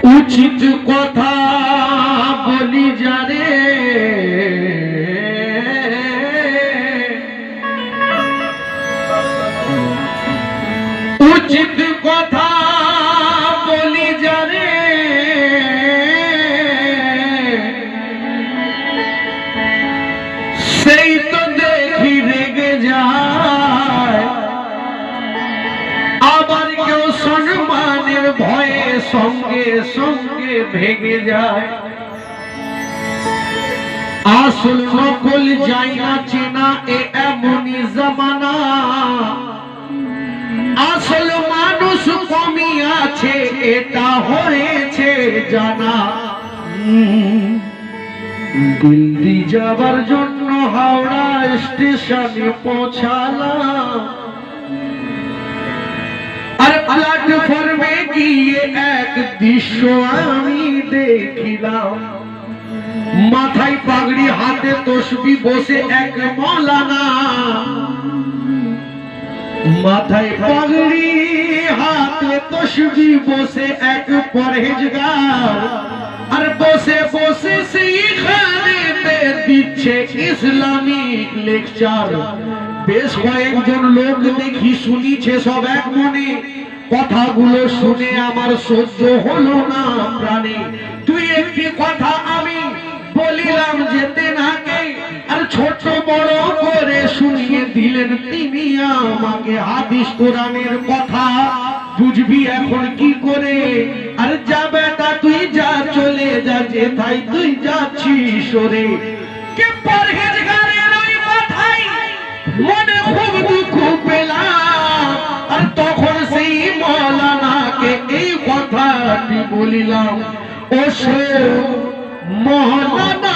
উচিত কথা বলি যারে উচিত কথা বলি যারে সেই তো দেখি রেগে যায় আবার কেউ সম্মানের ভয়ে সঙ্গে সঙ্গে ভেঙে যায় আসল নকল যায় না চেনা এমনই জামানা আসল মানুষ কমই আছে এটা হয়েছে জানা দিল্লি যাবার জন্য হাওড়া স্টেশনে পৌঁছালাম আর প্ল্যাটফর্মে গিয়ে এক দৃশ্য আমি দেখিলাম মাথায় পাগড়ি হাতে তসবি বসে এক মৌলানা মাথায় পাগড়ি হাতে তসবি বসে এক পরহেজগার আর বসে বসে সেইখানেতে দিচ্ছে ইসলামিক লেকচার বেশ কয়েকজন লোক দেখি শুনিছে সব এক মনে কথাগুলো শুনে আমার সহ্য হলো না প্রাণে তুই একটি কথা আমি বলিলাম যেতে নাকে আর ছোট বড় করে শুনিয়ে দিলেন তিনি আমাকে হাদিস কোরআনের কথা বুঝবি এখন কি করে আর যাবে তা তুই যা চলে যা যেথায় তুই যাচ্ছিস সরে কে পরহেজগারের ওই কথাই মনে খুব দুঃখ পেলাম আর তখন সেই মৌলানাকে এই কথাটি বলিলাম ও সে মৌলানা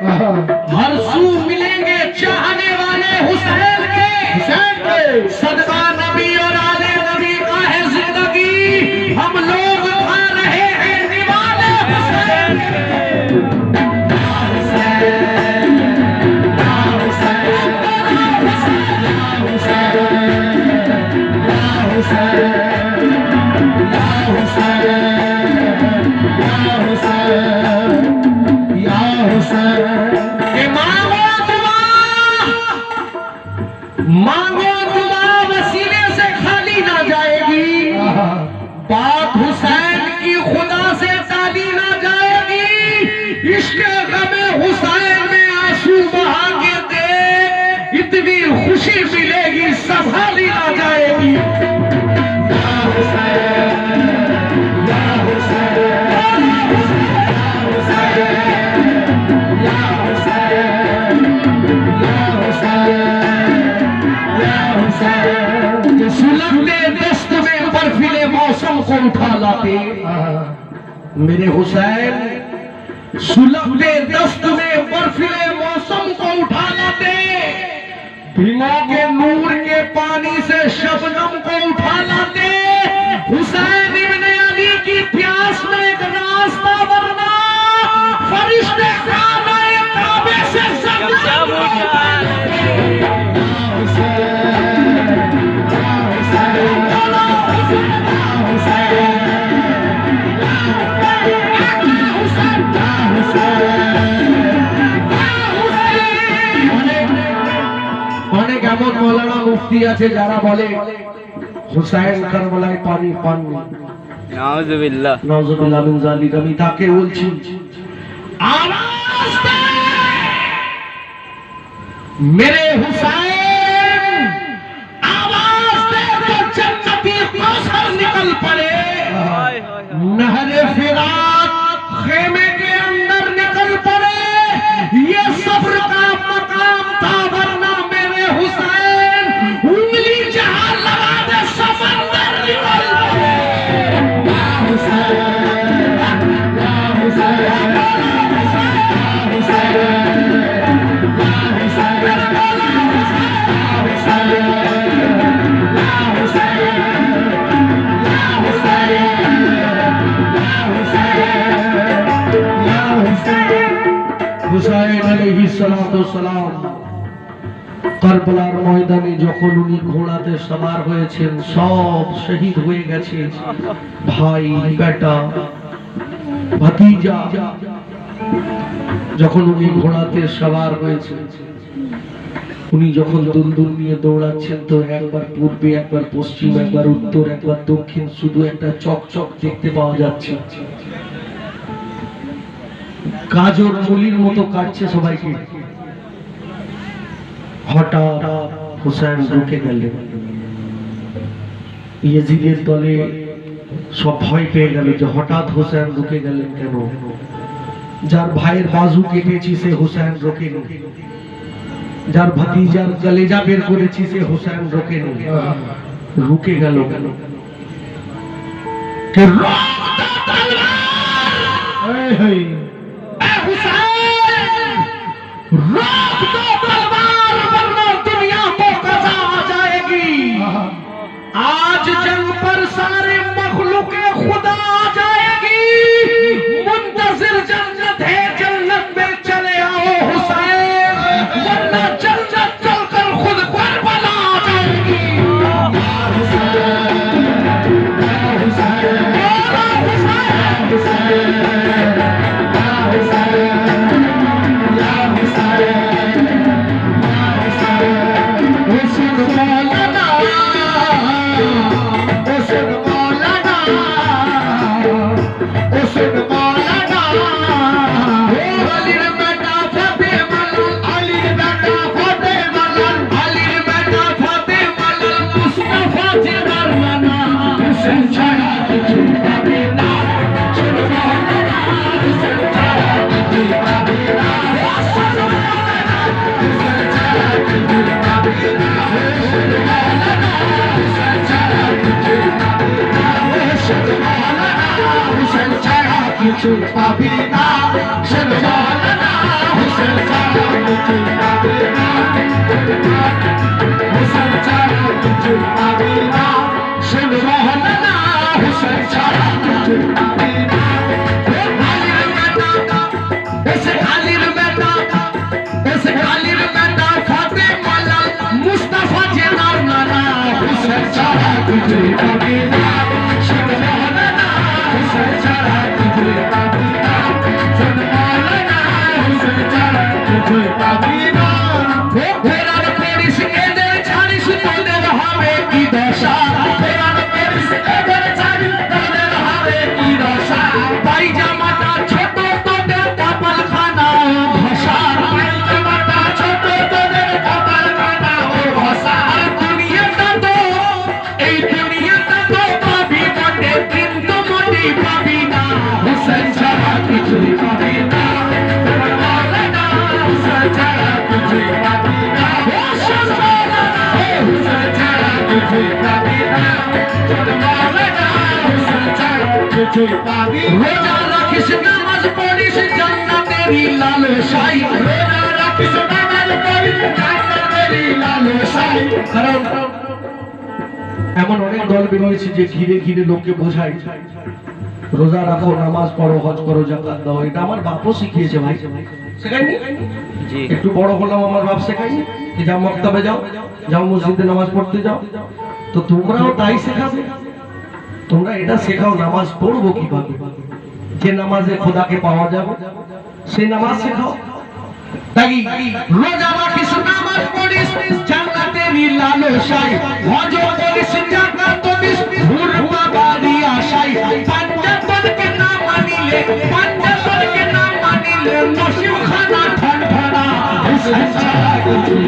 हर सू मिलेंगे चाहने वाले हुसैन के सदका नबी और आले नबी का है जिंदगी हम लोग खा रहे हैं निवाले हुसैन मांगो दुआ वसीले से खाली ना जाएगी बात हुसैन की खुदा से टाली ना जाएगी इसके गमे हुसैन में आंसू बहा के दे इतनी खुशी मिलेगी संभाली ना जाएगी या हुसैन या हुसैन या हुसैन या हुसैन सुलगते दस्त में बर्फीले मौसम को उठा लाते मेरे हुसैन सुलगते दस्त में बर्फीले मौसम को उठा लाते भिगो के नूर के पानी से शबनम को उठा लाते हुसैन इब्ने अली की प्यास में एक रास्ता वरना फरिश्ते काबे से ज़मज़म मौलाना मुफ्ती আছে যারা বলে হুসাইন কারবালায় পানি পাননি নাউজুবিল্লাহ নাউজুবিল্লাহ মিন যালিকা আমি তাকে বলছি আওয়াজ मेरे हुसैन आवाज दे तो जन्नती कौसर निकल पड़े, नहरे फिरात खेमे के अंदर निकल पड़े। ये सब्र का मकाम था, वरना मेरे हुसैन उंगली जहां लगा दे समंदर निकल पड़े। या हुसैन, या हुसैन, হুসাইন আলাইহিস সালাম কারবালার ময়দানে যখন উনি ঘোড়াতে সওয়ার হয়েছেন, সব শহীদ হয়ে গেছে, ভাই বেটা ভাতিজা। যখন উনি ঘোড়াতে সওয়ার হয়েছেন, উনি যখন দুলদুল নিয়ে দৌড়াচ্ছেন, তো একবার পূর্বে, একবার পশ্চিম, একবার উত্তর, একবার দক্ষিণ, শুধু একটা চকচক দেখতে পাওয়া যাচ্ছে। গাজর মুলির মতো কাটছে সবাইকে। হঠাৎ হুসাইন রুকে গেলেন। ইয়াজিদের দলে সব ভয় পেয়ে গেল যে হঠাৎ হুসাইন রুকে গেলেন কেন। যার ভাইয়ের বাজু কেটেছি সে হুসাইন রোকে নি, যার ভাতিজার কলেজা বের করেছি সে হুসাইন রোকে নি, রুকে গেল কেন? आज जंग पर सारे मखलूके खुदा आ जाएगी, मुंतजिर जन्नत है, जन्नत में चले आओ हुसैन, वरना जन्नत चलकर खुद करबला आ जाएगी। या हुसैन, या हुसैन, या हुसैन, या हुसैन, या हुसैन, या हुसैन, हुसैन मौलाना, हुसैन मौलाना, हुसैन मौलाना, अली बेटा फतेह मलल, अली बेटा फतेह मलल, अली बेटा फतेह मलल, मुस्तफा के दरमाना, हुसैन छड़ा तुझे पाबेना, हुसैन मौलाना, हुसैन छड़ा तुझे पाबेना, हुसैन मौलाना, हुसैन छड़ा तुझे पाबेना, हुसैन मौलाना, हुसैन छड़ा तुझे पाबेना, हुसैन मौलाना, हुसैन छड़ा तुझे पाबेना, हुसैन मौलाना, हुसैन छड़ा तुझे पाबेना, हुसैन छड़ा तुझे पाबेना, हुसैन मौलाना, हुसैन छड़ा तुझे पाबेना। मुस्तफा के दरमाना, हुसैन छड़ा तुझे पाबेना, हुसैन मौलाना, हुसैन छड़ा तुझे पाबेना, हुसैन मौलाना, हुसैन छड़ा तुझे पाबेना। फेरार पेरिस एদের ছাড়িস তোদের হবে কি দশা, ফেরার পেরিস এদের ছাড়িস তোদের হবে কি দশা, পায়জামাটা ছোট তোদের কপালখানা ভাষা, পায়জামাটা ছোট তোদের কপালখানা ও ভাষা। দুনিয়াটা তো এই দুনিয়াটা তো পাবি বটে, কিন্তু মোটি পাবি না, হুসেন ছাড়া কিছুই পাবি না, মৌলানা, হুসেন ছাড়া কিছুই পাবি না, হুসেন মৌলানা, হুসেন ছাড়া কিছুই পাবি না, মৌলানা, হুসেন ছাড়া কিছুই পাবি না। রোজা রাখিস, নামাজ পড়িস, জান্নাতেরই লালসাই, রোজা রাখিস, নামাজ পড়িস, জান্নাতেরই লালসাই। কারণ এমন অনেক দল বেরিয়েছে যে ঘিরে ঘিরে লোককে বোঝায় রোজা রাখো, নামাজ পড়ো, হজ করো, যাকাত দাও। এটা আমার বাপও শিখিয়েছে ভাই, শেখায়নি? একটু বড় হলাম, আমার বাপ শেখায়নি যে যাও মক্তবে যাও, যাও মসজিদে নামাজ পড়তে যাও। তো তোমরাও তাই শেখাবে, তোমরা এটা শেখাও নামাজ পড়বো কিভাবে, যে নামাজে খোদাকে পাওয়া যাবে সেই নামাজ শেখাও। তাই রোজা রাখিস, নামাজ পড়িস, জান্নাতেরই লালসাই, হজ করিস, যাকাত দিস, ঘুরবা বাড়ি আশাই, পাঞ্জাতনকে না মানিলে, পাঞ্জাতনকে না মানিলে নসিব খানা ঠনঠনা, হুসেন ছাড়া কিছুই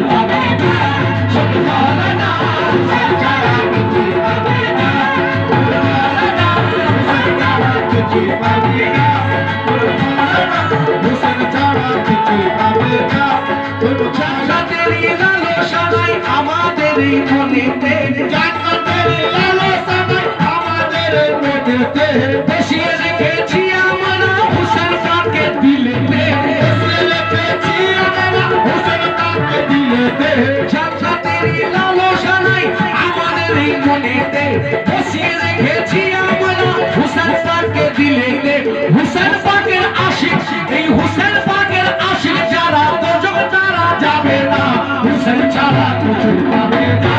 এই মনেতে জান্নাতের লালসা নাই আমাদের মনেতে বসিয়ে রেখেছি আমরা হুসেন পাকে দিলেতে বসিয়ে রেখেছি আমরা হুসেন পাকে দিলেতে জান্নাতের লালসা নাই আমাদের এই মনেতে বসিয়ে রেখেছি আমরা হুসেন পাকে দিলেতে হুসেন পাকের আশিক এই হুসেন পাকের আশিক যারা দোজখ তারা যাবে না হুসেন ছাড়া কিছু পাবে না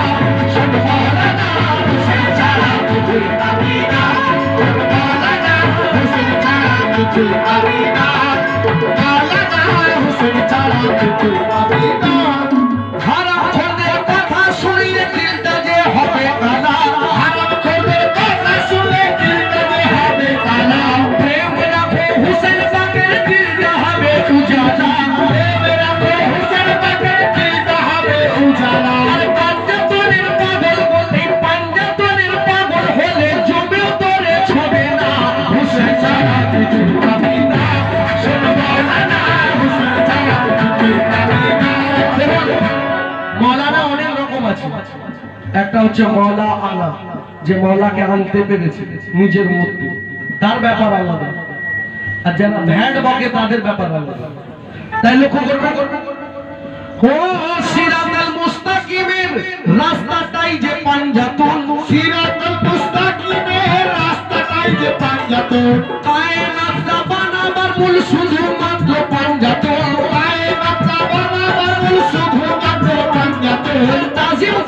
সম্মাননা হুসেন ছাড়া কিছু পাবে না সম্মাননা হুসেন ছাড়া কিছু পাবে না সম্মাননা হুসেন ছাড়া কিছু পাবে না হারাম খোরদের কথা শুনলে দিলটা যে হবে কালা হারাম খোরদের কথা শুনলে দিলটা যে হবে কালা প্রেম রাখো হুসেন পাকের দিলটা হবে উজালা প্রেম রাখো হুসেন পাকের দিলটা হবে উজালা আর পাঞ্জাতনের পাগল এই পাঞ্জাতনের পাগল হলে জমেও তোরে ছবে না হুসেন ছাড়া কিছু পাবি না সম্মাননা হুসেন ছাড়া কিছু পাবি না। মৌলানা অনেক রকম আছে, একটা হচ্ছে মৌলা আলা যে মৌলাকে আনতে পেরেছে নিজের মধ্যে, তার ব্যাপার আলাদা, আর যারা ভ্যাট বকে তাদের ব্যাপার আলাদা। তাই লক্ষ্য করবেন ও সিরাতাল মুস্তাকিমের রাস্তাটাই যে পাঞ্জাতন সিরাতাল মুস্তাকিমের রাস্তাটাই যে পাঞ্জাতন কায়নাতটা বানাবার মূল শুধুমাত্র পাঞ্জাতন কায়নাতটা বানাবার মূল শুধুমাত্র পাঞ্জাতন তাজিম